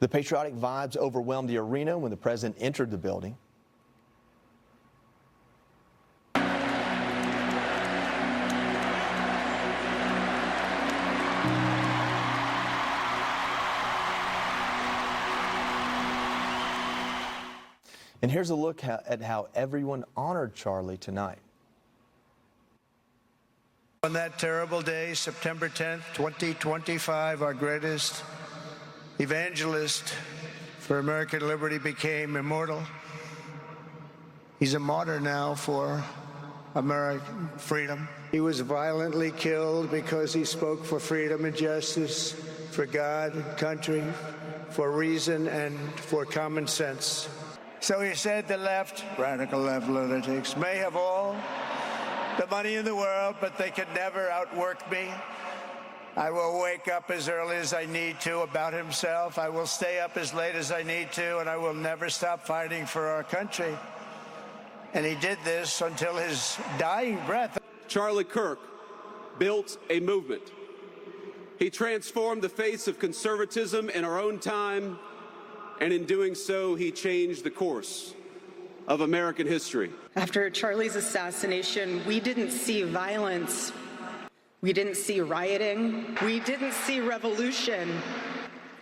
The patriotic vibes overwhelmed the arena when the president entered the building. And here's a look at how everyone honored Charlie tonight. On that terrible day, September 10th, 2025, our greatest evangelist for American liberty became immortal. He's a martyr now for American freedom. He was violently killed because he spoke for freedom and justice, for God and country, for reason and for common sense. So he said the left, radical left lunatics, may have all the money in the world, but they can never outwork me. I will wake up as early as I need to about himself. I will stay up as late as I need to, and I will never stop fighting for our country. And he did this until his dying breath. Charlie Kirk built a movement. He transformed the face of conservatism in our own time, and in doing so, he changed the course of American history. After Charlie's assassination, we didn't see violence. We didn't see rioting. We didn't see revolution.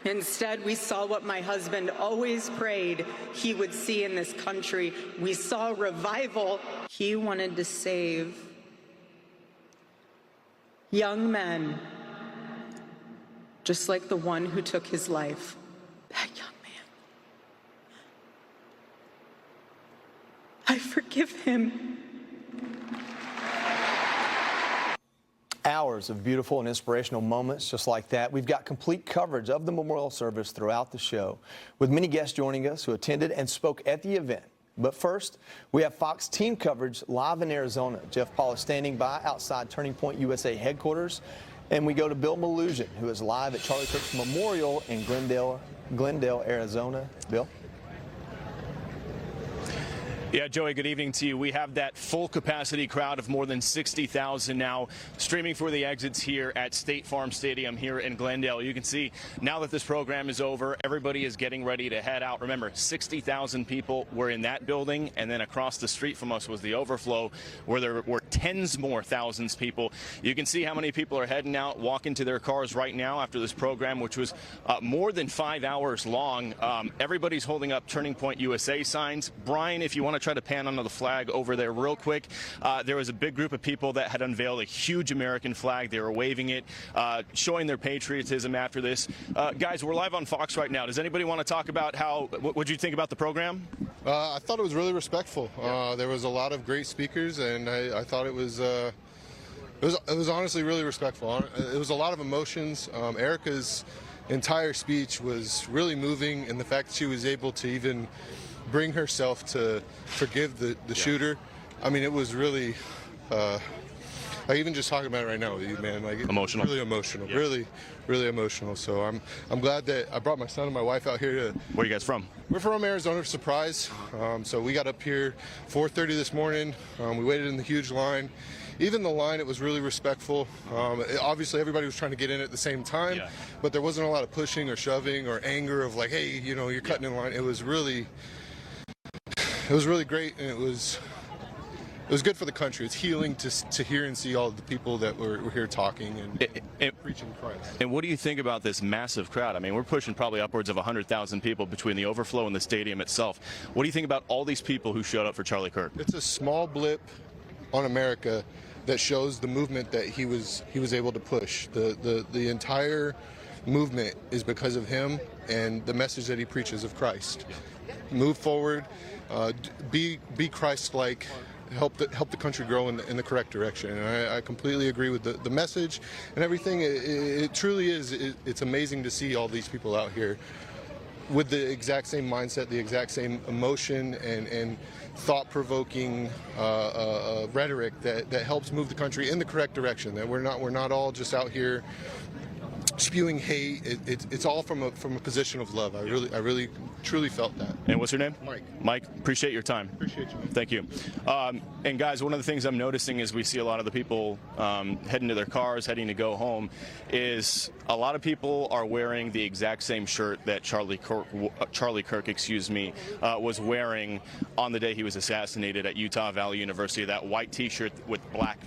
Instead, we saw what my husband always prayed he would see in this country. We saw revival. He wanted to save young men, just like the one who took his life. That young man. I forgive him. Hours of beautiful and inspirational moments just like that. We've got complete coverage of the memorial service throughout the show, with many guests joining us who attended and spoke at the event. But first, we have Fox team coverage live in Arizona. Jeff Paul is standing by outside Turning Point USA headquarters. And we go to Bill Malusian, who is live at Charlie Kirk's Memorial in Glendale, Arizona. Bill? Yeah, Joey, good evening to you. We have that full capacity crowd of more than 60,000 now streaming for the exits here at State Farm Stadium here in Glendale. You can see now that this program is over, everybody is getting ready to head out. Remember, 60,000 people were in that building, and then across the street from us was the overflow where there were tens more thousands people. You can see how many people are heading out, walking to their cars right now after this program, which was more than 5 hours long. Everybody's holding up Turning Point USA signs. Brian, if you want to try to pan onto the flag over there real quick. There was a big group of people that had unveiled a huge American flag. They were waving it, showing their patriotism after this. Guys, we're live on Fox right now. Does anybody want to talk about what did you think about the program? I thought it was really respectful. There was a lot of great speakers, and I thought it was honestly really respectful. It was a lot of emotions. Erica's entire speech was really moving, and the fact that she was able to even bring herself to forgive the shooter. I mean, it was really, like even just talking about it right now with you, man, like emotional, really emotional, really emotional. So I'm glad that I brought my son and my wife out here to. Where are you guys from? We're from Arizona, surprise. So we got up here 4:30 this morning. We waited in the huge line. Even the line, it was really respectful. Obviously, everybody was trying to get in at the same time, but there wasn't a lot of pushing or shoving or anger of like, hey, you know, you're cutting in line. It was really great, and it was good for the country. It's healing to hear and see all of the people that were here talking and preaching Christ. And what do you think about this massive crowd? I mean, we're pushing probably upwards of 100,000 people between the overflow and the stadium itself. What do you think about all these people who showed up for Charlie Kirk? It's a small blip on America that shows the movement that he was able to push. The entire movement is because of him and the message that he preaches of Christ. Move forward, be Christ-like, help the country grow in the correct direction. And I completely agree with the message and everything. It truly is. It's amazing to see all these people out here with the exact same mindset, the exact same emotion and thought-provoking rhetoric that helps move the country in the correct direction. That we're not all just out here spewing hate. It's all from a position of love. I really truly felt that. And what's your name? Mike. Mike, appreciate your time. Appreciate you, man. Thank you. And guys, one of the things I'm noticing is we see a lot of the people heading to their cars, heading to go home, is a lot of people are wearing the exact same shirt that Charlie Kirk, was wearing on the day he was assassinated at Utah Valley University. That white T-shirt with black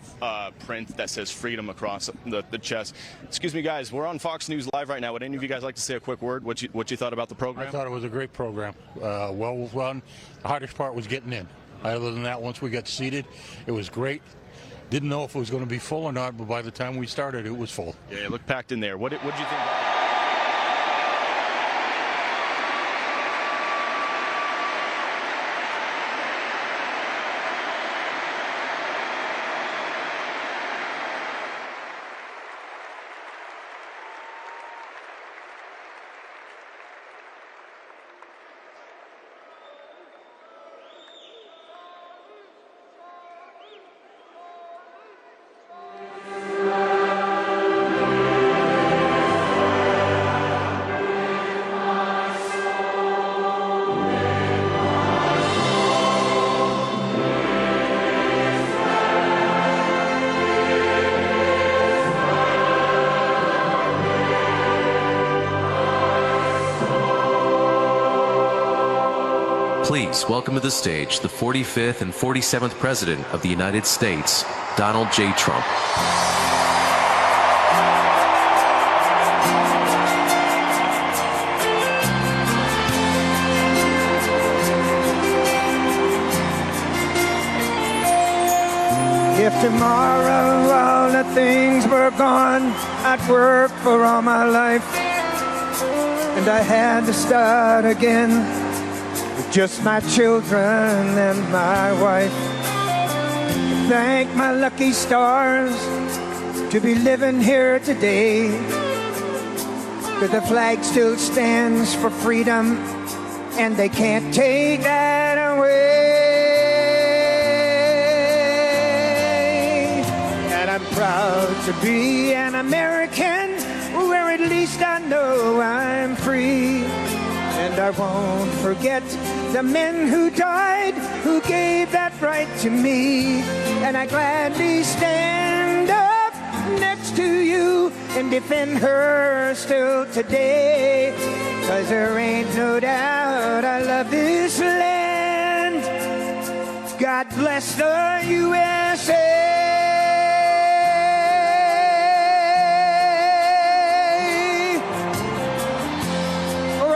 print that says freedom across the chest. Excuse me, guys. We're on Fox News Live right now. Would any of you guys like to say a quick word? What you thought about the program? I thought it was a great program. Well run. The hardest part was getting in. Other than that, once we got seated, it was great. Didn't know if it was going to be full or not, but by the time we started, it was full. Yeah, it looked packed in there. What did you think about that? Please welcome to the stage the 45th and 47th President of the United States, Donald J. Trump. If tomorrow all the things were gone, I'd work for all my life, and I had to start again. Just my children and my wife. Thank my lucky stars to be living here today. But the flag still stands for freedom, and they can't take that away. And I'm proud to be an American, where at least I know I'm free. And I won't forget the men who died, who gave that right to me. And I gladly stand up next to you and defend her still today. 'Cause there ain't no doubt I love this land. God bless the USA.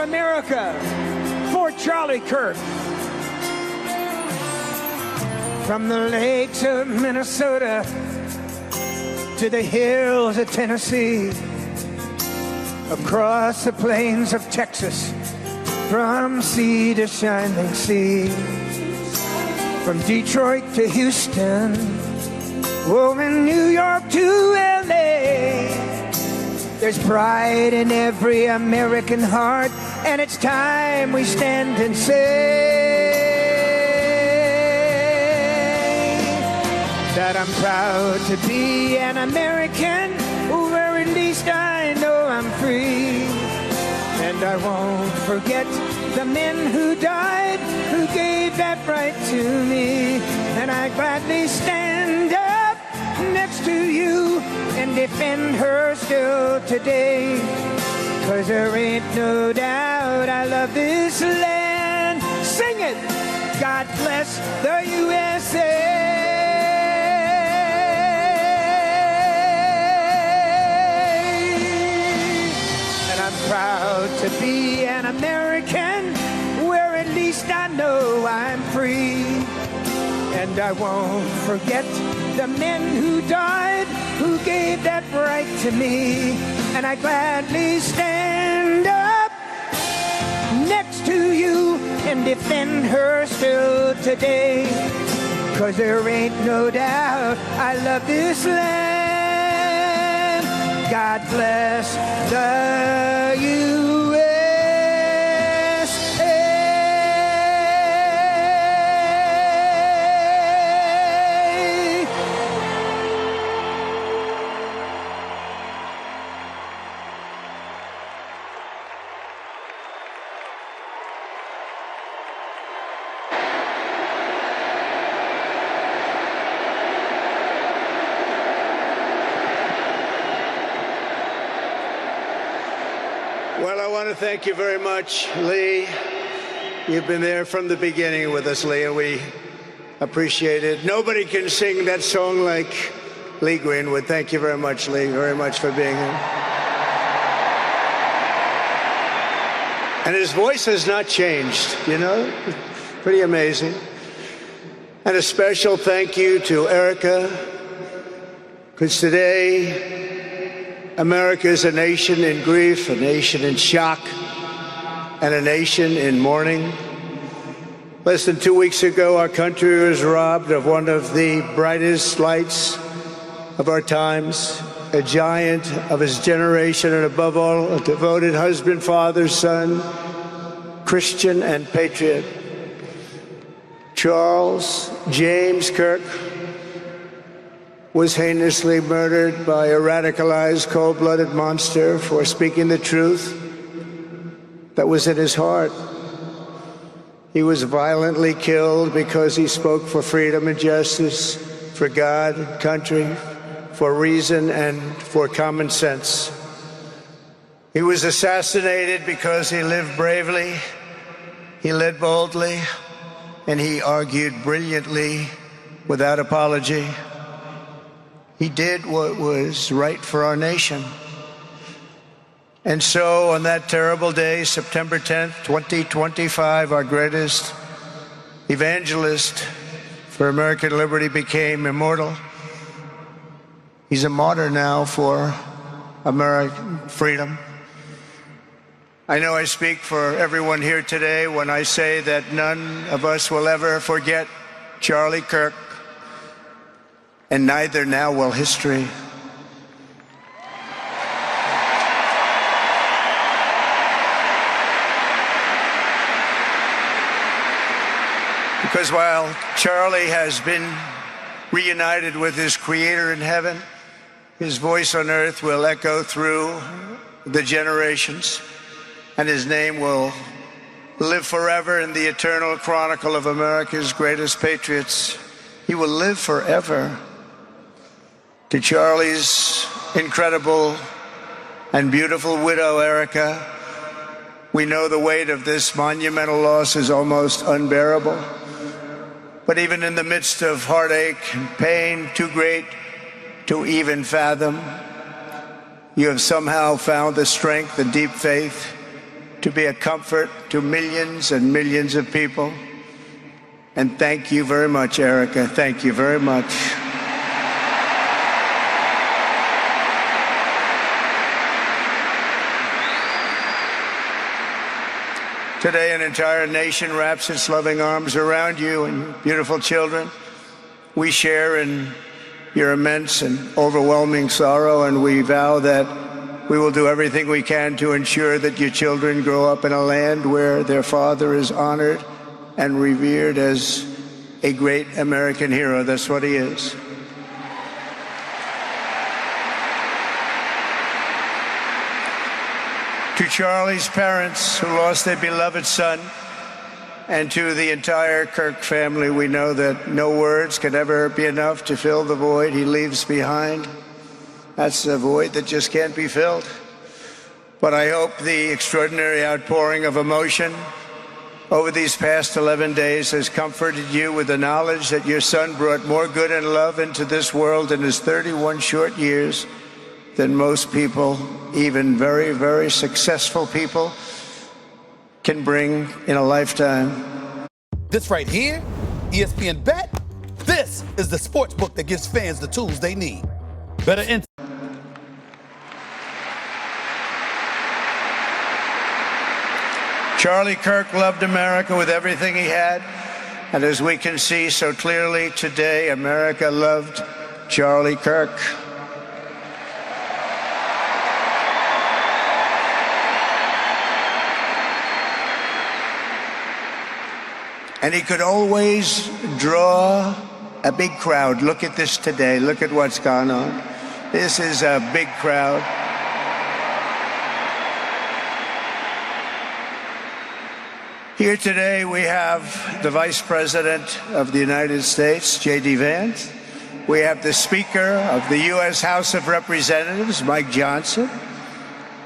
America, for Charlie Kirk. From the lakes of Minnesota to the hills of Tennessee, across the plains of Texas, from sea to shining sea, from Detroit to Houston, oh, in New York to LA. There's pride in every American heart, and it's time we stand and say that I'm proud to be an American, where at least I know I'm free. And I won't forget the men who died, who gave that right to me. And I gladly stand up next to you and defend her still today. 'Cause there ain't no doubt I love this land. Sing it! God bless the USA. And I'm proud to be an American, where at least I know I'm free. And I won't forget the men who died, who gave that right to me. And I gladly stand up next to you and defend her still today. 'Cause there ain't no doubt I love this land. God bless the USA. I want to thank you very much, Lee. You've been there from the beginning with us, Lee, and we appreciate it. Nobody can sing that song like Lee Greenwood. Thank you very much, Lee, very much for being here. And his voice has not changed, you know? Pretty amazing. And a special thank you to Erica, because today, America is a nation in grief, a nation in shock, and a nation in mourning. Less than 2 weeks ago, our country was robbed of one of the brightest lights of our times, a giant of his generation, and above all, a devoted husband, father, son, Christian, and patriot. Charles James Kirk was heinously murdered by a radicalized, cold-blooded monster for speaking the truth that was in his heart. He was violently killed because he spoke for freedom and justice, for God and country, for reason and for common sense. He was assassinated because he lived bravely, he led boldly, and he argued brilliantly without apology. He did what was right for our nation. And so on that terrible day, September 10th, 2025, our greatest evangelist for American liberty became immortal. He's a martyr now for American freedom. I know I speak for everyone here today when I say that none of us will ever forget Charlie Kirk, and neither now will history. Because while Charlie has been reunited with his Creator in heaven, his voice on earth will echo through the generations, and his name will live forever in the eternal chronicle of America's greatest patriots. He will live forever. To Charlie's incredible and beautiful widow, Erica, we know the weight of this monumental loss is almost unbearable. But even in the midst of heartache and pain too great to even fathom, you have somehow found the strength and deep faith to be a comfort to millions and millions of people. And thank you very much, Erica. Thank you very much. Today, an entire nation wraps its loving arms around you and beautiful children. We share in your immense and overwhelming sorrow, and we vow that we will do everything we can to ensure that your children grow up in a land where their father is honored and revered as a great American hero. That's what he is. To Charlie's parents who lost their beloved son, and to the entire Kirk family, we know that no words can ever be enough to fill the void he leaves behind. That's a void that just can't be filled. But I hope the extraordinary outpouring of emotion over these past 11 days has comforted you with the knowledge that your son brought more good and love into this world in his 31 short years than most people, even very, very successful people, can bring in a lifetime. This right here, ESPN Bet, this is the sports book that gives fans the tools they need. Better insight. Charlie Kirk loved America with everything he had, and as we can see so clearly today, America loved Charlie Kirk. And he could always draw a big crowd. Look at this today. Look at what's gone on. This is a big crowd. Here today we have the Vice President of the United States, J.D. Vance. We have the Speaker of the U.S. House of Representatives, Mike Johnson.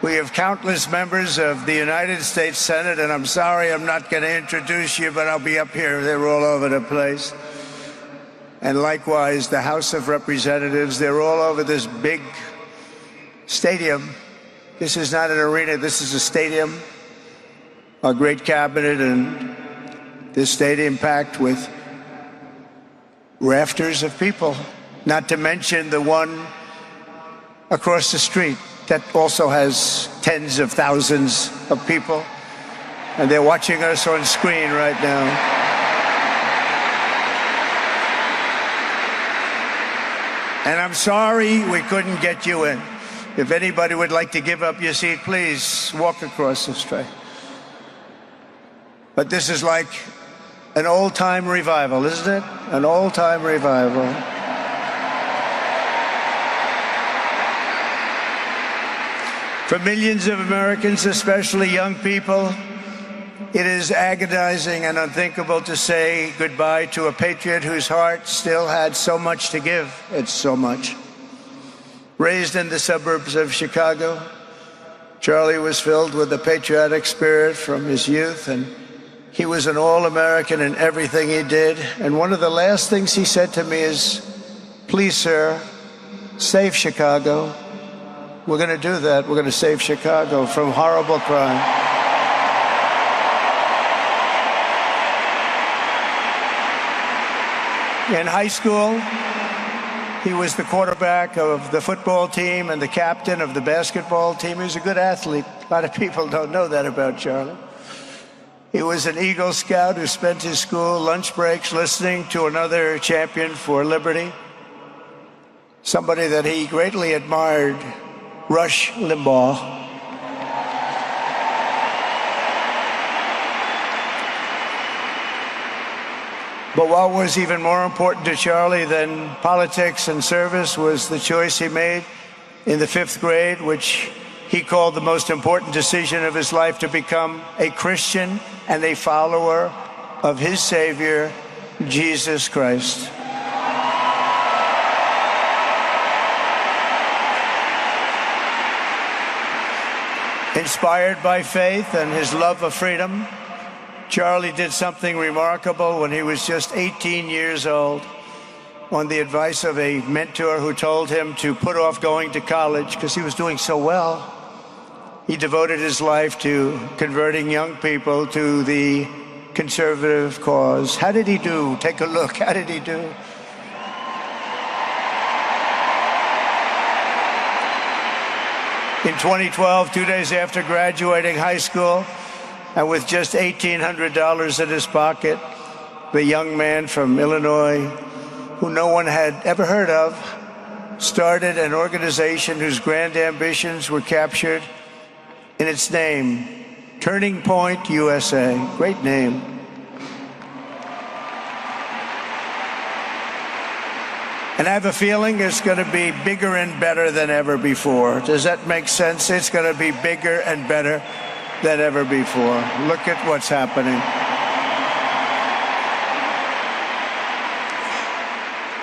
We have countless members of the United States Senate, and I'm sorry I'm not going to introduce you, but I'll be up here. They're all over the place. And likewise, the House of Representatives, they're all over this big stadium. This is not an arena, this is a stadium. Our great cabinet and this stadium packed with rafters of people, not to mention the one across the street that also has tens of thousands of people, and they're watching us on screen right now. And I'm sorry we couldn't get you in. If anybody would like to give up your seat, please walk across the street. But this is like an old-time revival, isn't it? An old-time revival. For millions of Americans, especially young people, it is agonizing and unthinkable to say goodbye to a patriot whose heart still had so much to give. It's so much. Raised in the suburbs of Chicago, Charlie was filled with a patriotic spirit from his youth, and he was an all-American in everything he did. And one of the last things he said to me is, "Please, sir, save Chicago." We're going to do that. We're going to save Chicago from horrible crime. In high school, he was the quarterback of the football team and the captain of the basketball team. He was a good athlete. A lot of people don't know that about Charlie. He was an Eagle Scout who spent his school lunch breaks listening to another champion for liberty, somebody that he greatly admired, Rush Limbaugh. But what was even more important to Charlie than politics and service was the choice he made in the 5th grade, which he called the most important decision of his life, to become a Christian and a follower of his Savior, Jesus Christ. Inspired by faith and his love of freedom, Charlie did something remarkable when he was just 18 years old. On the advice of a mentor who told him to put off going to college because he was doing so well, he devoted his life to converting young people to the conservative cause. How did he do? Take a look. How did he do? In 2012, 2 days after graduating high school, and with just $1,800 in his pocket, the young man from Illinois, who no one had ever heard of, started an organization whose grand ambitions were captured in its name, Turning Point USA. Great name. And I have a feeling it's going to be bigger and better than ever before. Does that make sense? It's going to be bigger and better than ever before. Look at what's happening.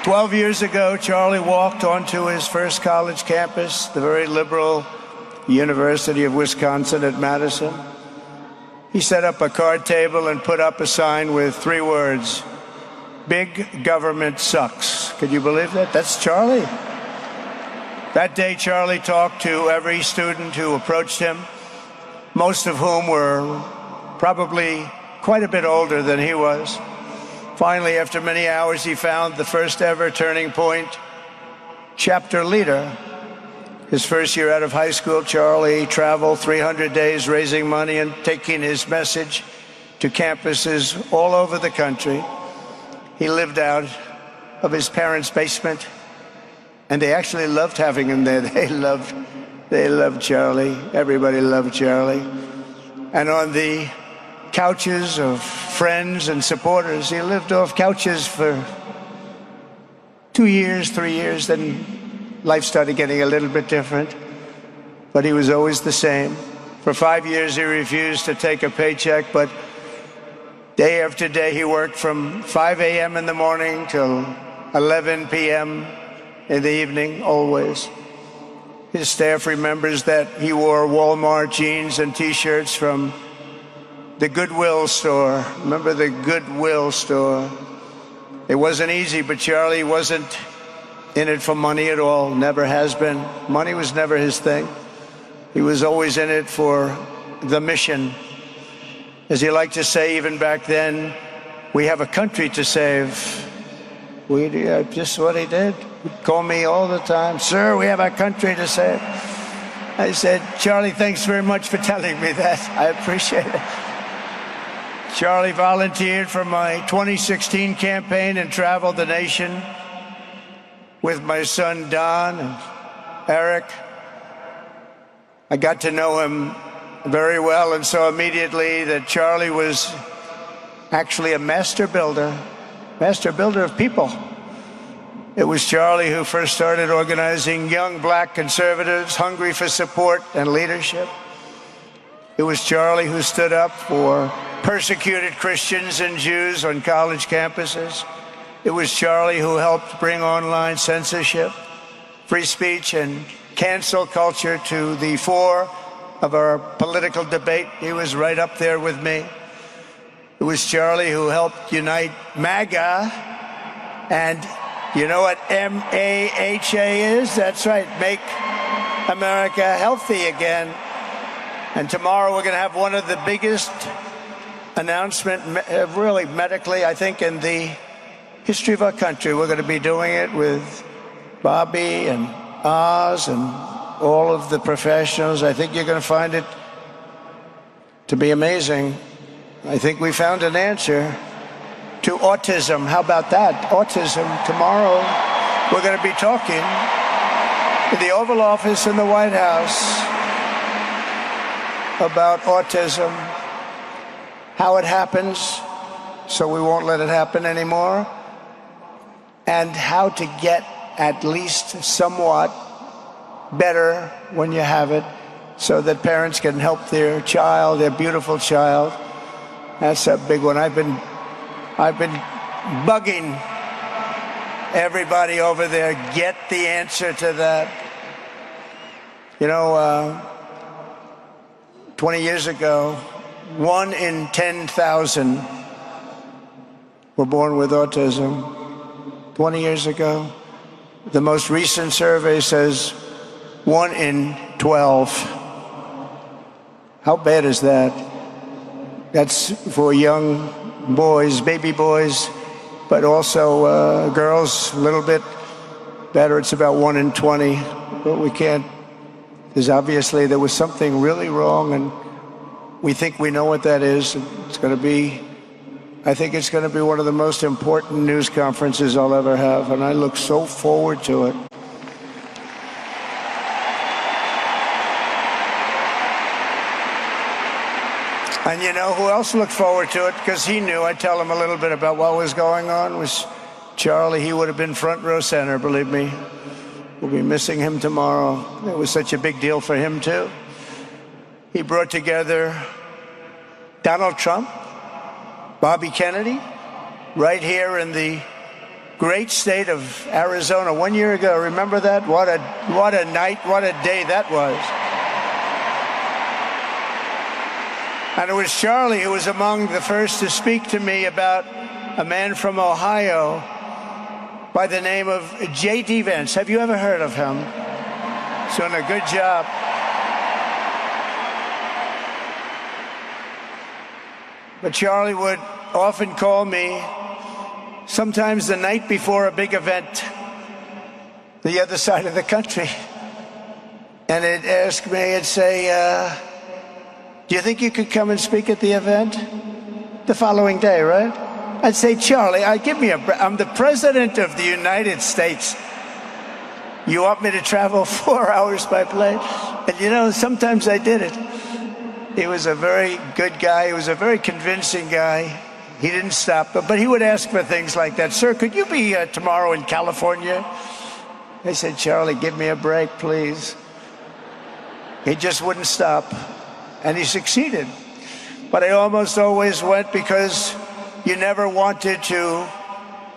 12 years ago, Charlie walked onto his first college campus, the very liberal University of Wisconsin at Madison. He set up a card table and put up a sign with 3 words: "Big government sucks." Could you believe that? That's Charlie. That day, Charlie talked to every student who approached him, most of whom were probably quite a bit older than he was. Finally, after many hours, he found the first ever Turning Point chapter leader. His first year out of high school, Charlie traveled 300 days raising money and taking his message to campuses all over the country. He lived out of his parents' basement, and they actually loved having him there. They loved Charlie. Everybody loved Charlie. And on the couches of friends and supporters, he lived off couches for 2 years, 3 years, then life started getting a little bit different, but he was always the same. For 5 years, he refused to take a paycheck, but day after day, he worked from 5 a.m. in the morning till 11 p.m. in the evening, always. his staff remembers that he wore Walmart jeans and T-shirts from the Goodwill store. Remember the Goodwill store? It wasn't easy, but Charlie wasn't in it for money at all, never has been. Money was never his thing. He was always in it for the mission. As he liked to say even back then, we have a country to save. Just what he did. He'd call me all the time, sir, we have a country to save. I said, Charlie, thanks very much for telling me that. I appreciate it. Charlie volunteered for my 2016 campaign and traveled the nation with my son, Don, and Eric. I got to know him very well and saw immediately that Charlie was actually a master builder of people. It was Charlie who first started organizing young black conservatives hungry for support and leadership. It was Charlie who stood up for persecuted Christians and Jews on college campuses. It was Charlie who helped bring online censorship, free speech, and cancel culture to the fore of our political debate. He was right up there with me. It was Charlie who helped unite MAGA, and you know what MAHA is? That's right, Make America Healthy Again. And tomorrow we're going to have one of the biggest announcements, really medically, I think, in the history of our country. We're going to be doing it with Bobby and Oz and all of the professionals. I think you're going to find it to be amazing. I think we found an answer to autism. How about that? Autism. Tomorrow, we're going to be talking in the Oval Office in the White House about autism, how it happens, so we won't let it happen anymore, and how to get at least somewhat better when you have it, so that parents can help their child, their beautiful child. That's a big one. I've been bugging everybody over there, get the answer to that. You know, 20 years ago, 1 in 10,000 were born with autism. 20 years ago. The most recent survey says 1 in 12. How bad is that? That's for young boys, baby boys, but also girls, a little bit better. It's about 1 in 20, but we can't. Because obviously there was something really wrong, and we think we know what that is. It's going to be, I think it's going to be one of the most important news conferences I'll ever have, and I look so forward to it. And you know who else looked forward to it? Because he knew. I'd tell him a little bit about what was going on. Was Charlie. He would have been front row center, believe me. We'll be missing him tomorrow. It was such a big deal for him, too. He brought together Donald Trump, Bobby Kennedy, right here in the great state of Arizona 1 year ago. Remember that? What a night, what a day that was. And it was Charlie who was among the first to speak to me about a man from Ohio by the name of J.D. Vance. Have you ever heard of him? He's doing a good job. But Charlie would often call me, sometimes the night before a big event, the other side of the country. And he'd ask me, he'd say, do you think you could come and speak at the event? The following day, right? I'd say, Charlie, I'm the president of the United States. You want me to travel 4 hours by plane? And you know, sometimes I did it. He was a very good guy. He was a very convincing guy. He didn't stop, but he would ask for things like that. Sir, could you be tomorrow in California? I said, Charlie, give me a break, please. He just wouldn't stop. And he succeeded. But I almost always went because you never wanted to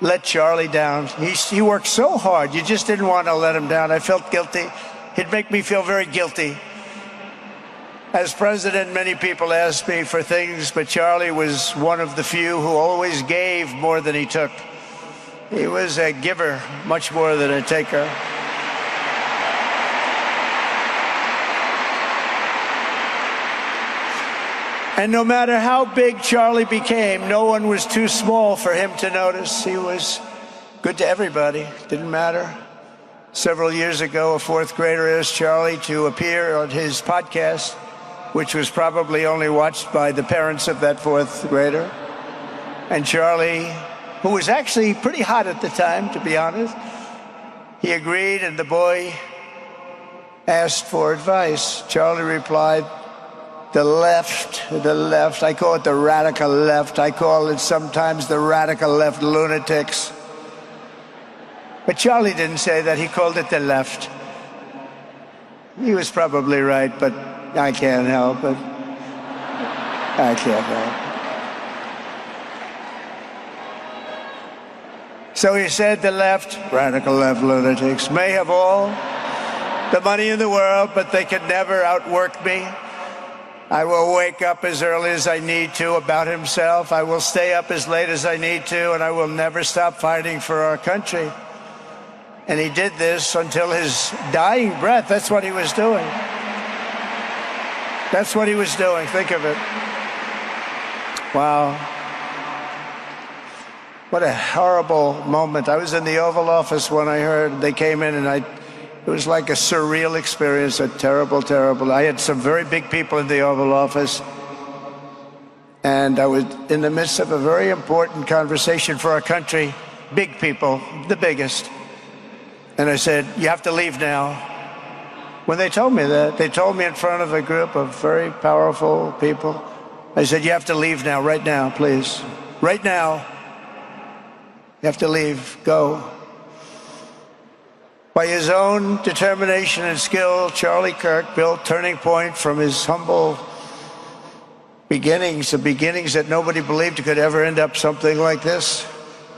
let Charlie down. He worked so hard. You just didn't want to let him down. I felt guilty. He'd make me feel very guilty. As president, many people asked me for things, but Charlie was one of the few who always gave more than he took. He was a giver, much more than a taker. And no matter how big Charlie became, no one was too small for him to notice. He was good to everybody. Didn't matter. Several years ago, a fourth grader asked Charlie to appear on his podcast, which was probably only watched by the parents of that fourth grader. And Charlie, who was actually pretty hot at the time, to be honest, he agreed, and the boy asked for advice. Charlie replied, the left. I call it the radical left. I call it sometimes the radical left lunatics. But Charlie didn't say that. He called it the left. He was probably right, but I can't help it. I can't help it. So he said the left, radical left lunatics, may have all the money in the world, but they could never outwork me. I will wake up as early as I need to about himself. I will stay up as late as I need to, and I will never stop fighting for our country. And he did this until his dying breath. That's what he was doing. That's what he was doing. Think of it. Wow. What a horrible moment. I was in the Oval Office when I heard they came in, and it was like a surreal experience, a terrible, terrible. I had some very big people in the Oval Office, and I was in the midst of a very important conversation for our country. Big people, the biggest. And I said, you have to leave now. When they told me that, they told me in front of a group of very powerful people. I said, you have to leave now, right now, please. Right now. You have to leave, go. By his own determination and skill, Charlie Kirk built Turning Point from his humble beginnings, the beginnings that nobody believed could ever end up something like this,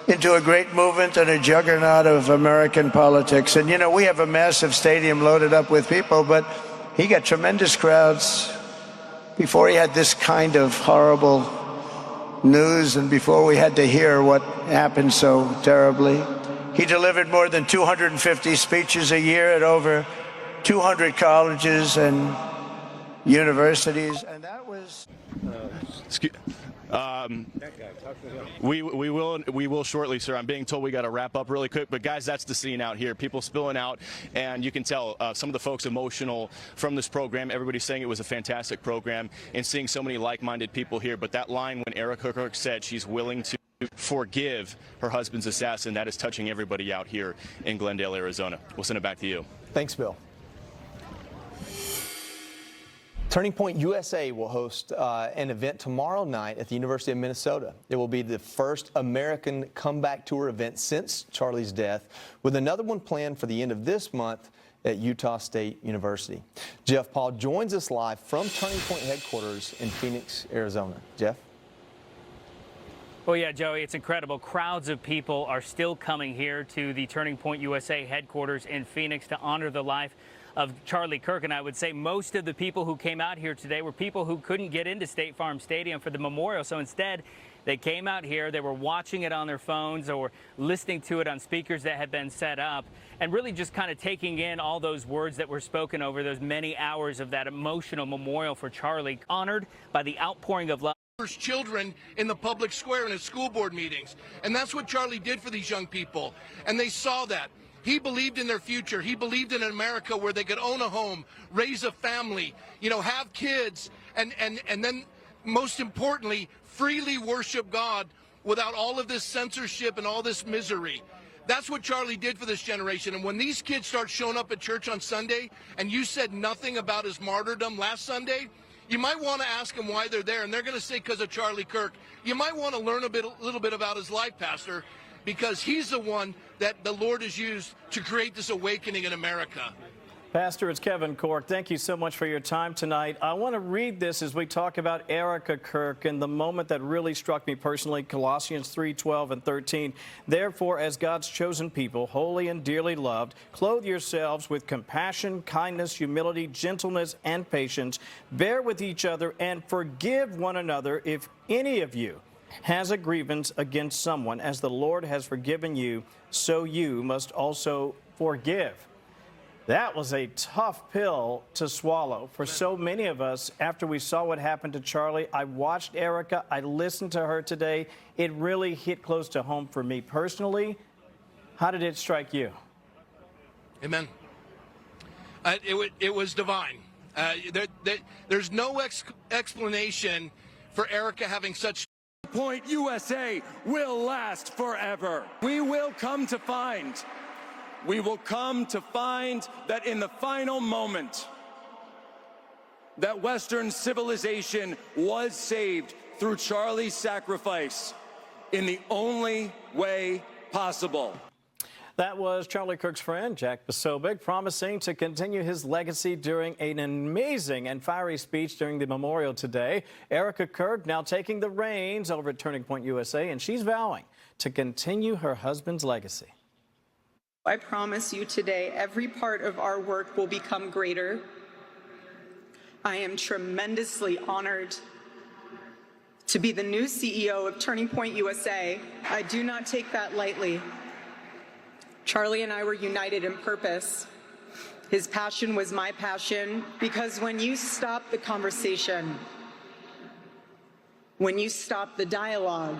into a great movement and a juggernaut of American politics. And, you know, we have a massive stadium loaded up with people, but he got tremendous crowds before he had this kind of horrible news and before we had to hear what happened so terribly. He delivered more than 250 speeches a year at over 200 colleges and universities, and that was... We will shortly, sir. I'm being told we got to wrap up really quick, but guys, that's the scene out here. People spilling out, and you can tell some of the folks emotional from this program. Everybody's saying it was a fantastic program, and seeing so many like-minded people here. But that line when Erica Kirk said she's willing to forgive her husband's assassin, that is touching everybody out here in Glendale, Arizona. We'll send it back to you. Thanks, Bill. Turning Point USA will host an event tomorrow night at the University of Minnesota. It will be the first American comeback tour event since Charlie's death, with another one planned for the end of this month at Utah State University. Jeff Paul joins us live from Turning Point headquarters in Phoenix, Arizona. Jeff? Well, yeah, Joey, it's incredible. Crowds of people are still coming here to the Turning Point USA headquarters in Phoenix to honor the life of Charlie Kirk. And I would say most of the people who came out here today were people who couldn't get into State Farm Stadium for the memorial. So instead, they came out here, they were watching it on their phones or listening to it on speakers that had been set up, and really just kind of taking in all those words that were spoken over those many hours of that emotional memorial for Charlie, honored by the outpouring of love. Children in the public square and at school board meetings. And that's what Charlie did for these young people. And they saw that. He believed in their future. He believed in an America where they could own a home, raise a family, have kids, and then most importantly, freely worship God without all of this censorship and all this misery. That's what Charlie did for this generation. And when these kids start showing up at church on Sunday and you said nothing about his martyrdom last Sunday, you might want to ask them why they're there, and they're going to say because of Charlie Kirk. You might want to learn a little bit about his life, Pastor, because he's the one that the Lord has used to create this awakening in America. Pastor, it's Kevin Cork. Thank you so much for your time tonight. I want to read this as we talk about Erica Kirk and the moment that really struck me personally, Colossians 3:12 and 13. Therefore, as God's chosen people, holy and dearly loved, clothe yourselves with compassion, kindness, humility, gentleness, and patience. Bear with each other and forgive one another if any of you has a grievance against someone. As the Lord has forgiven you, so you must also forgive. That was a tough pill to swallow for so many of us after we saw what happened to Charlie. I watched Erica. I listened to her today. It really hit close to home for me personally. How did it strike you? Amen. It was divine. There's no explanation for Erica having such. Point USA will last forever. We will come to find that in the final moment, that Western civilization was saved through Charlie's sacrifice in the only way possible. That was Charlie Kirk's friend, Jack Posobiec, promising to continue his legacy during an amazing and fiery speech during the memorial today. Erica Kirk now taking the reins over at Turning Point USA, and she's vowing to continue her husband's legacy. I promise you today, every part of our work will become greater. I am tremendously honored to be the new CEO of Turning Point USA. I do not take that lightly. Charlie and I were united in purpose. His passion was my passion, because when you stop the conversation, when you stop the dialogue,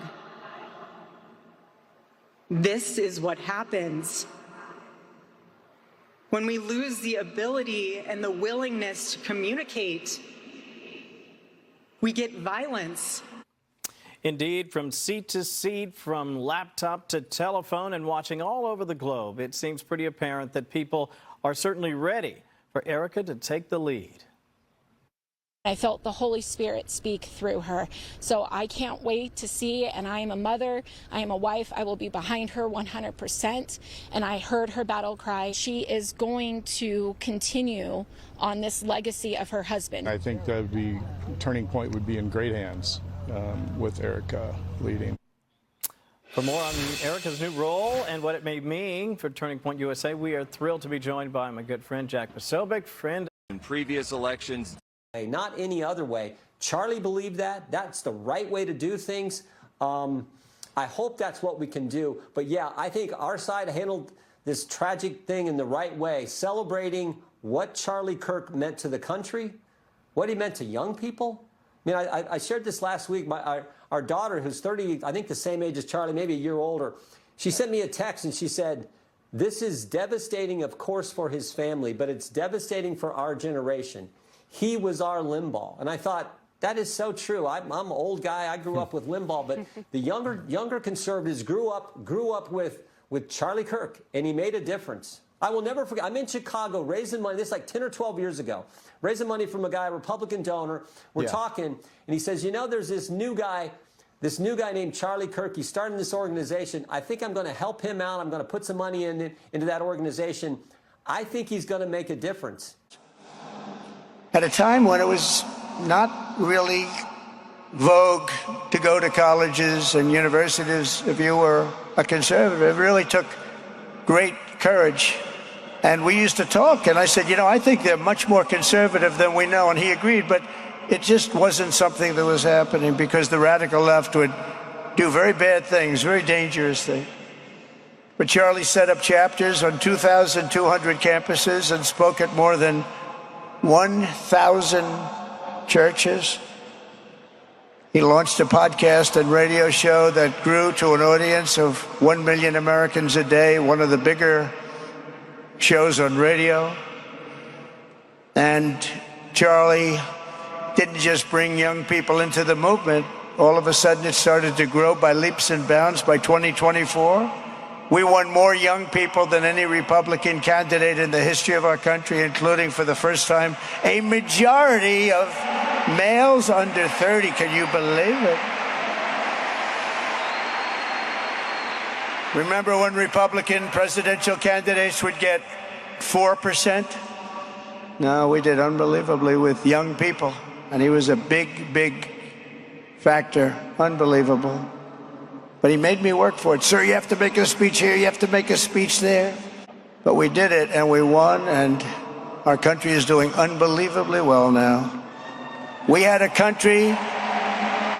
this is what happens. When we lose the ability and the willingness to communicate, we get violence. Indeed, from seat to seat, from laptop to telephone, and watching all over the globe, it seems pretty apparent that people are certainly ready for Erica to take the lead. I felt the Holy Spirit speak through her. So I can't wait to see, and I am a mother, I am a wife, I will be behind her 100%. And I heard her battle cry. She is going to continue on this legacy of her husband. I think that would be, Turning Point would be in great hands with Erica leading. For more on Erica's new role and what it may mean for Turning Point USA, we are thrilled to be joined by my good friend, Jack Posobiec, friend. In previous elections. Not any other way. Charlie believed that. That's the right way to do things. I hope that's what we can do. But yeah, I think our side handled this tragic thing in the right way, celebrating what Charlie Kirk meant to the country, what he meant to young people. I mean, I shared this last week. Our daughter, who's 30, I think the same age as Charlie, maybe a year older, she sent me a text and she said, "This is devastating, of course, for his family, but it's devastating for our generation. He was our Limbaugh." And I thought, that is so true. I'm an old guy. I grew up with Limbaugh, but the younger conservatives grew up with Charlie Kirk, and he made a difference. I will never forget. I'm in Chicago raising money. This is like 10 or 12 years ago. Raising money from a guy, a Republican donor. We're talking, and he says, "You know, there's this new guy named Charlie Kirk. He's starting this organization. I think I'm going to help him out. I'm going to put some money into that organization. I think he's going to make a difference." At a time when it was not really vogue to go to colleges and universities if you were a conservative, it really took great courage. And we used to talk, and I said, "You know, I think they're much more conservative than we know," and he agreed, but it just wasn't something that was happening because the radical left would do very bad things, very dangerous things. But Charlie set up chapters on 2,200 campuses and spoke at more than 1,000 churches. He launched a podcast and radio show that grew to an audience of 1 million Americans a day, one of the bigger shows on radio. And Charlie didn't just bring young people into the movement. All of a sudden, it started to grow by leaps and bounds. By 2024, we won more young people than any Republican candidate in the history of our country, including, for the first time, a majority of males under 30. Can you believe it? Remember when Republican presidential candidates would get 4%? No, we did unbelievably with young people. And he was a big, big factor. Unbelievable. But he made me work for it. Sir, you have to make a speech here, you have to make a speech there. But we did it, and we won, and our country is doing unbelievably well now. We had a country